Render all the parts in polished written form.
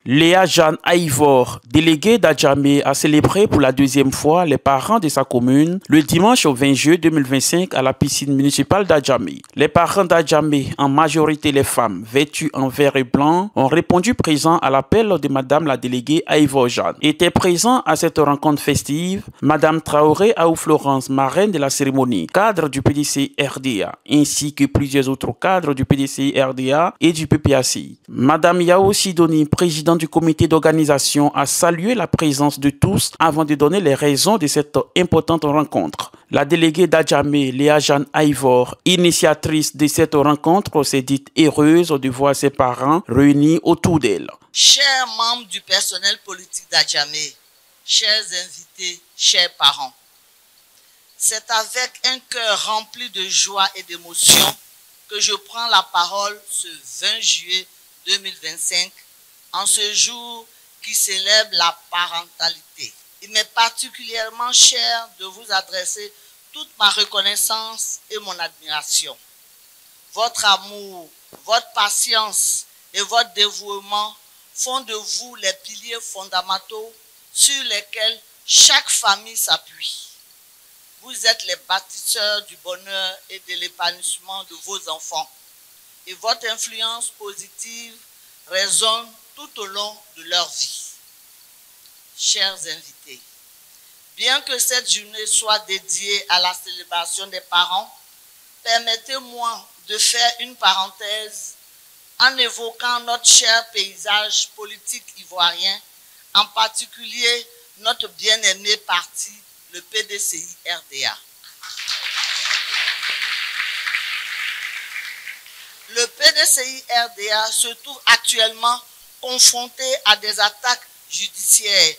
Léa Jeanne Aïvor, déléguée d'Adjamé, a célébré pour la deuxième fois les parents de sa commune le dimanche 20 juillet 2025 à la piscine municipale d'Adjamé. Les parents d'Adjamé, en majorité les femmes, vêtues en vert et blanc, ont répondu présents à l'appel de Madame la déléguée Aïvor Jeanne. Étaient présents à cette rencontre festive Madame Traoré Aou Florence, marraine de la cérémonie, cadre du PDC RDA, ainsi que plusieurs autres cadres du PDC RDA et du PPACI. Madame Yao Sidoni, présidente du comité d'organisation, a salué la présence de tous avant de donner les raisons de cette importante rencontre. La déléguée d'Adjamé, Léa Jeanne Aïvor, initiatrice de cette rencontre, s'est dite heureuse de voir ses parents réunis autour d'elle. Chers membres du personnel politique d'Adjamé, chers invités, chers parents, c'est avec un cœur rempli de joie et d'émotion que je prends la parole ce 20 juillet 2025, en ce jour qui célèbre la parentalité. Il m'est particulièrement cher de vous adresser toute ma reconnaissance et mon admiration. Votre amour, votre patience et votre dévouement font de vous les piliers fondamentaux sur lesquels chaque famille s'appuie. Vous êtes les bâtisseurs du bonheur et de l'épanouissement de vos enfants. Et votre influence positive résonne tout au long de leur vie. Chers invités, bien que cette journée soit dédiée à la célébration des parents, permettez-moi de faire une parenthèse en évoquant notre cher paysage politique ivoirien, en particulier notre bien-aimé parti, le PDCI RDA. Le PDCI RDA se trouve actuellement confronté à des attaques judiciaires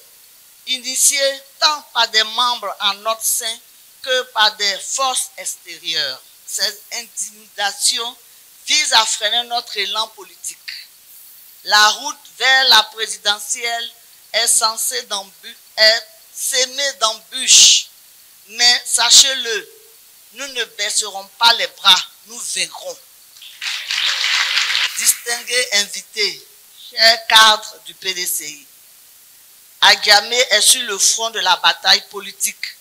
initiées tant par des membres en notre sein que par des forces extérieures. Ces intimidations visent à freiner notre élan politique. La route vers la présidentielle est censée être semée d'embûches, mais sachez-le, nous ne baisserons pas les bras, nous vaincrons. Distingués invités, chers cadres du PDCI, Adjamé est sur le front de la bataille politique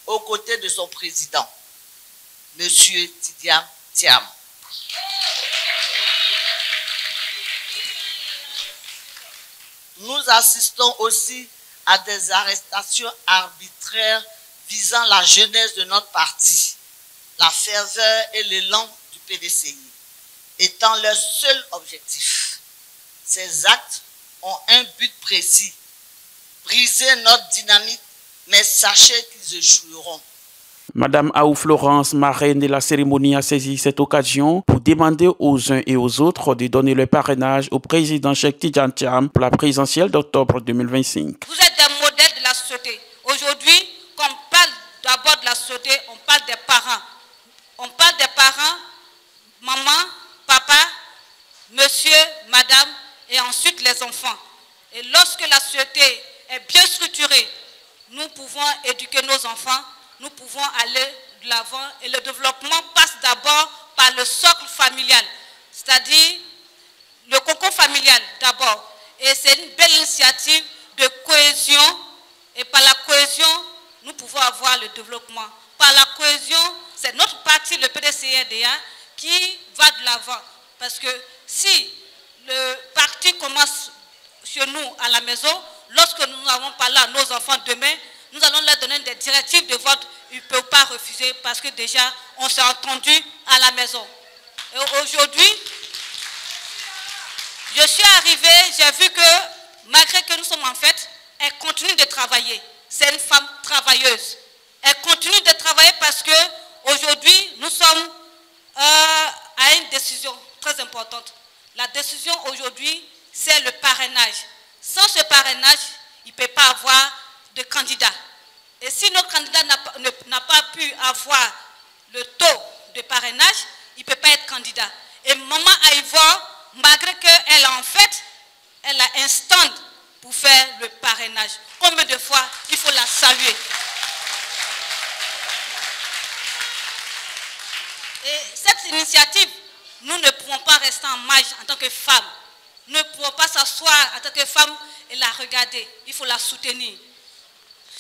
aux côtés de son président, M. Tidiane Thiam. Nous assistons aussi à des arrestations arbitraires visant la jeunesse de notre parti, la ferveur et l'élan du PDCI étant leur seul objectif. Ces actes ont un but précis, briser notre dynamique, mais sachez qu'ils échoueront. Madame Aou Florence, marraine de la cérémonie, a saisi cette occasion pour demander aux uns et aux autres de donner le parrainage au président Cheikh Tidiane Thiam pour la présidentielle d'octobre 2025. Vous êtes des modèles de la société. Aujourd'hui, quand on parle d'abord de la société, on parle des parents. On parle des parents, maman, papa, monsieur, madame, et ensuite les enfants. Et lorsque la société est bien structurée, nous pouvons éduquer nos enfants, nous pouvons aller de l'avant. Et le développement passe d'abord par le socle familial, c'est-à-dire le cocon familial d'abord. Et c'est une belle initiative de cohésion. Et par la cohésion, nous pouvons avoir le développement. Par la cohésion, c'est notre parti, le PDCRDA, qui va de l'avant. Parce que si le parti commence chez nous à la maison, lorsque nous n'avons pas là nos enfants demain, nous allons leur donner des directives de vote. Ils ne peuvent pas refuser parce que déjà, on s'est entendu à la maison. Et aujourd'hui, je suis arrivée, j'ai vu que malgré que nous sommes en fête, elle continue de travailler. C'est une femme travailleuse. Elle continue de travailler parce que aujourd'hui, nous sommes à une décision très importante. La décision aujourd'hui, c'est le parrainage. Sans ce parrainage, il ne peut pas avoir de candidat. Et si notre candidat n'a pas pu avoir le taux de parrainage, il ne peut pas être candidat. Et Maman Aïvor, malgré qu'elle en fait, elle a un stand pour faire le parrainage. Combien de fois il faut la saluer? Et cette initiative, nous ne pouvons pas rester en marge en tant que femmes. Nous ne pouvons pas s'asseoir en tant que femmes et la regarder. Il faut la soutenir.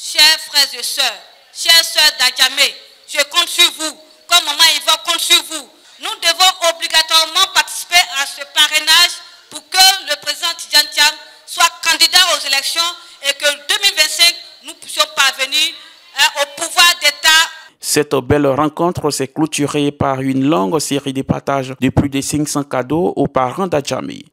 Chers frères et sœurs, chères sœurs d'Adjamé, je compte sur vous, comme Maman Yvonne compte sur vous. Nous devons obligatoirement participer à ce parrainage pour que le président Tidjane Thiam soit candidat aux élections et que 2025, nous puissions parvenir au pouvoir d'État. Cette belle rencontre s'est clôturée par une longue série de partages de plus de 500 cadeaux aux parents d'Adjamé.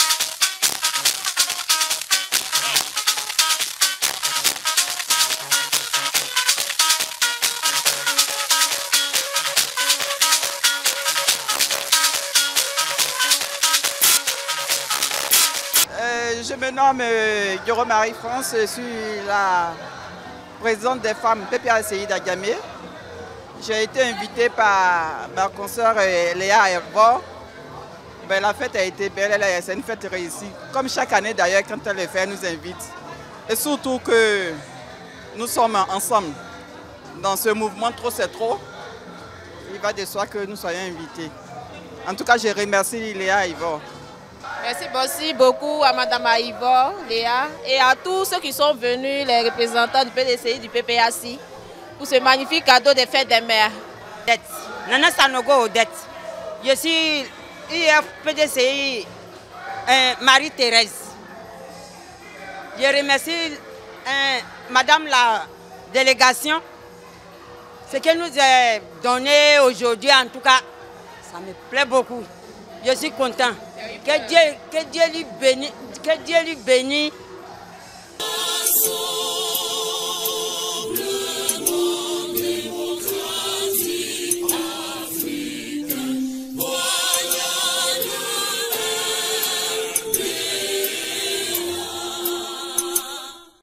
Je me nomme Yoro Marie-France, je suis la présidente des femmes PPACI d'Adjamé. J'ai été invitée par ma consoeur Léa Herbo. La fête a été belle, c'est une fête réussie. Comme chaque année d'ailleurs, quand elle le fait, elle nous invite. Et surtout que nous sommes ensemble dans ce mouvement Trop c'est trop. Il va de soi que nous soyons invités. En tout cas, je remercie Léa Herbo. Merci beaucoup à Mme Aïvo, Léa, et à tous ceux qui sont venus, les représentants du PDCI, du PPACI, pour ce magnifique cadeau des fêtes des mères. Nana Sanogo Odette. Je suis IF PDCI Marie-Thérèse. Je remercie Madame la délégation. Ce qu'elle nous a donné aujourd'hui, en tout cas, ça me plaît beaucoup. Je suis content. Que Dieu lui bénisse